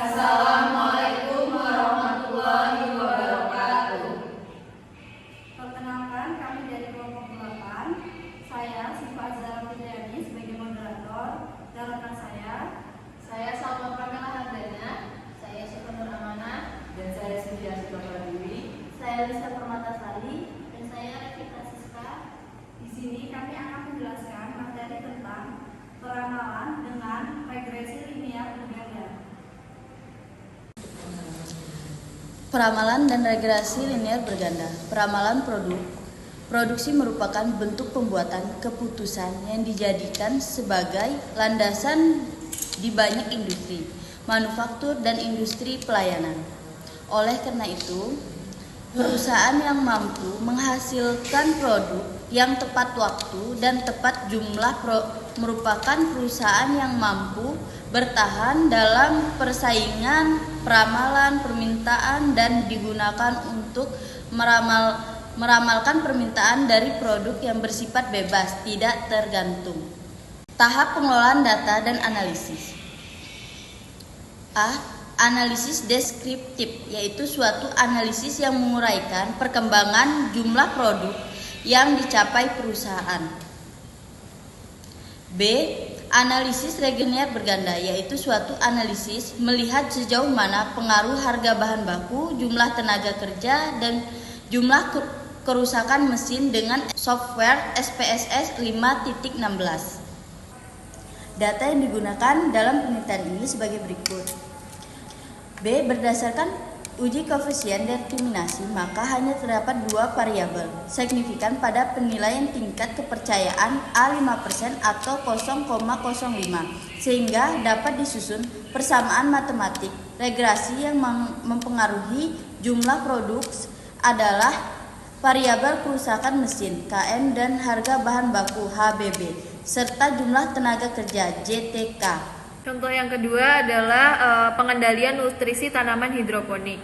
Assalamualaikum warahmatullahi wabarakatuh. Perkenalkan, kami dari kelompok 8. Saya Siva Azhara Fitriani sebagai moderator, dan rekan Saya Salma Pramila Hardana, saya Sukanur Amanah, dan saya Sintia Sukamardini. saya Lisa Permatasari, Dan saya Revita Siska. di sini kami akan menjelaskan materi tentang peramalan dengan regresi linear berganda. Peramalan dan regresi linear berganda. Peramalan produksi merupakan bentuk pembuatan keputusan yang dijadikan sebagai landasan di banyak industri, manufaktur, dan industri pelayanan. Oleh karena itu, perusahaan yang mampu menghasilkan produk yang tepat waktu dan tepat jumlah merupakan perusahaan yang mampu bertahan dalam persaingan. Peramalan permintaan dan digunakan untuk meramalkan permintaan dari produk yang bersifat bebas, tidak tergantung. Tahap pengelolaan data dan analisis. A. Analisis deskriptif, yaitu suatu analisis yang menguraikan perkembangan jumlah produk yang dicapai perusahaan. B. Analisis linear berganda, yaitu suatu analisis melihat sejauh mana pengaruh harga bahan baku, jumlah tenaga kerja, dan jumlah kerusakan mesin dengan software SPSS 5.16. Data yang digunakan dalam penelitian ini sebagai berikut. B. Berdasarkan uji koefisien determinasi, maka hanya terdapat dua variabel signifikan pada penilaian tingkat kepercayaan A5% atau 0,05, sehingga dapat disusun persamaan matematik. Regresi yang mempengaruhi jumlah produk adalah variabel kerusakan mesin KM dan harga bahan baku HBB, serta jumlah tenaga kerja JTK. Contoh yang kedua adalah pengendalian nutrisi tanaman hidroponik.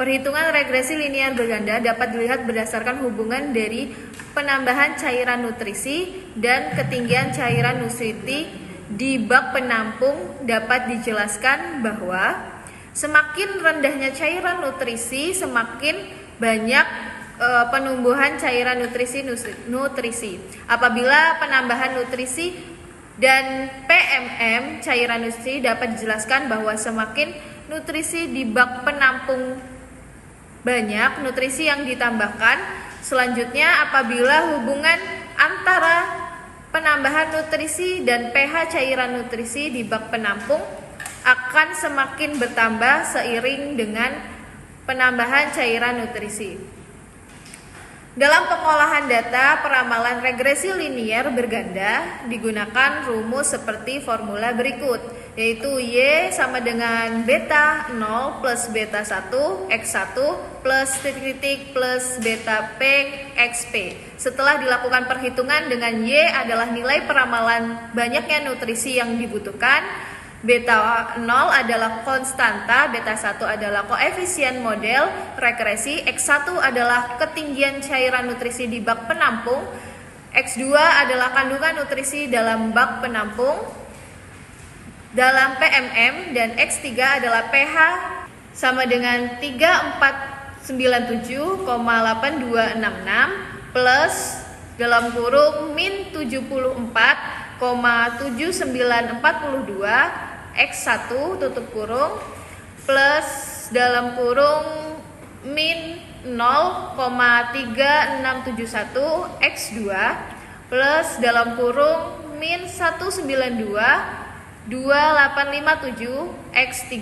Perhitungan regresi linear berganda dapat dilihat berdasarkan hubungan dari penambahan cairan nutrisi dan ketinggian cairan nutrisi di bak penampung. Dapat dijelaskan bahwa semakin rendahnya cairan nutrisi, semakin banyak penumbuhan cairan nutrisi. Apabila penambahan nutrisi dan PMM cairan nutrisi, dapat dijelaskan bahwa semakin nutrisi di bak penampung banyak nutrisi yang ditambahkan. Selanjutnya, apabila hubungan antara penambahan nutrisi dan pH cairan nutrisi di bak penampung akan semakin bertambah seiring dengan penambahan cairan nutrisi. Dalam pengolahan data peramalan regresi linear berganda digunakan rumus seperti formula berikut, yaitu Y sama dengan beta 0 plus beta 1 X1 plus titik plus beta P XP. Setelah dilakukan perhitungan dengan Y adalah nilai peramalan banyaknya nutrisi yang dibutuhkan, beta 0 adalah konstanta, beta 1 adalah koefisien model regresi, X1 adalah ketinggian cairan nutrisi di bak penampung, X2 adalah kandungan nutrisi dalam bak penampung dalam PMM, dan X3 adalah pH sama dengan 3497,8266 plus dalam kurung min 74,7942 X1 tutup kurung plus dalam kurung min 0,3671 X2 plus dalam kurung min 192,2857 X3.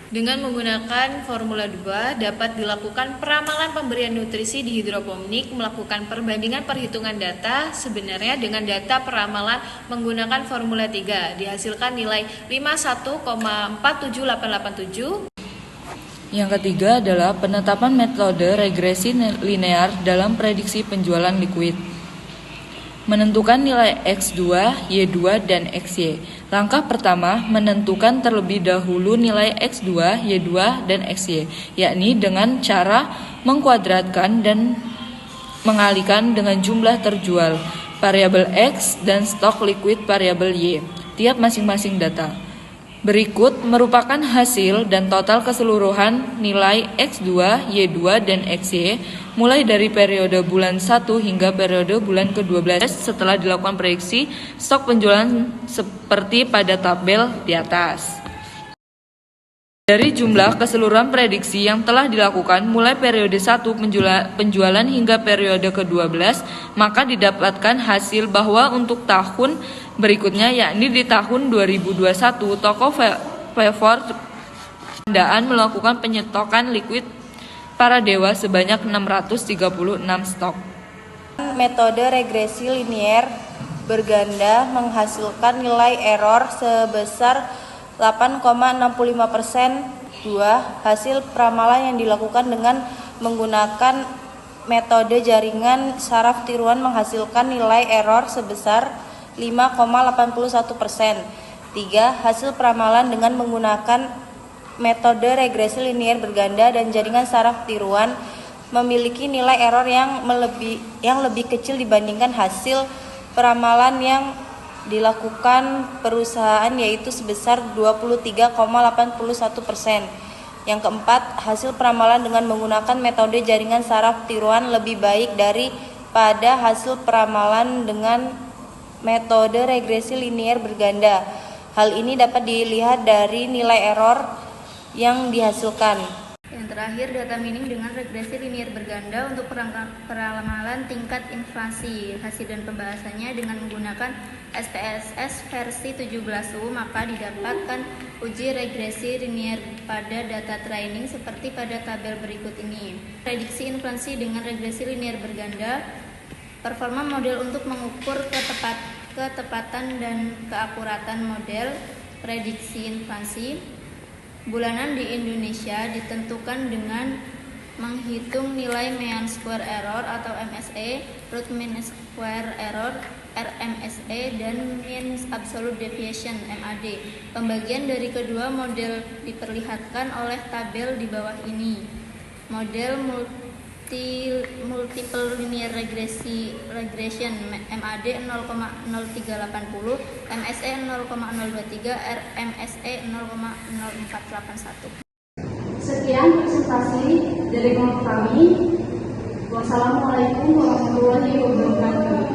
Dengan menggunakan formula 2 dapat dilakukan peramalan pemberian nutrisi di hidroponik, melakukan perbandingan perhitungan data sebenarnya dengan data peramalan menggunakan formula 3. Dihasilkan nilai 51,47887. Yang ketiga adalah penetapan metode regresi linear dalam prediksi penjualan liquid. Menentukan nilai X2, Y2, dan XY. Langkah pertama, menentukan terlebih dahulu nilai X2, Y2, dan XY, yakni dengan cara mengkuadratkan dan mengalihkan dengan jumlah terjual, variabel X, dan stok liquid variabel Y, tiap masing-masing data. Berikut merupakan hasil dan total keseluruhan nilai X2, Y2, dan XY mulai dari periode bulan 1 hingga periode bulan ke-12 setelah dilakukan prediksi stok penjualan seperti pada tabel di atas. Dari jumlah keseluruhan prediksi yang telah dilakukan mulai periode 1 penjualan hingga periode ke-12, maka didapatkan hasil bahwa untuk tahun berikutnya yakni di tahun 2021 toko Fevor Pandaan melakukan penyetokan liquid para dewa sebanyak 636 stok. Metode regresi linier berganda menghasilkan nilai error sebesar 8,65%. 2. Hasil peramalan yang dilakukan dengan menggunakan metode jaringan saraf tiruan menghasilkan nilai error sebesar 5,81%. 3. Hasil peramalan dengan menggunakan metode regresi linier berganda dan jaringan saraf tiruan memiliki nilai error yang lebih kecil dibandingkan hasil peramalan yang dilakukan perusahaan yaitu sebesar 23,81%. Yang keempat, hasil peramalan dengan menggunakan metode jaringan saraf tiruan lebih baik daripada hasil peramalan dengan metode regresi linier berganda. Hal ini dapat dilihat dari nilai error yang dihasilkan. Yang terakhir, data minim dengan regresi linier berganda untuk peramalan tingkat inflasi. Hasil dan pembahasannya dengan menggunakan SPSS versi 17U, maka didapatkan uji regresi linier pada data training seperti pada tabel berikut ini. Prediksi inflasi dengan regresi linier berganda, performa model untuk mengukur ketepatan dan keakuratan model prediksi inflasi bulanan di Indonesia ditentukan dengan menghitung nilai mean square error atau MSE, root mean square error RMSE, dan mean absolute deviation MAD. Pembagian dari kedua model diperlihatkan oleh tabel di bawah ini. Model multiple linear regression MAD 0,0380, MSE 0,023, RMSE 0,0481. Sekian presentasi dari kelompok kami. Wassalamualaikum warahmatullahi wabarakatuh.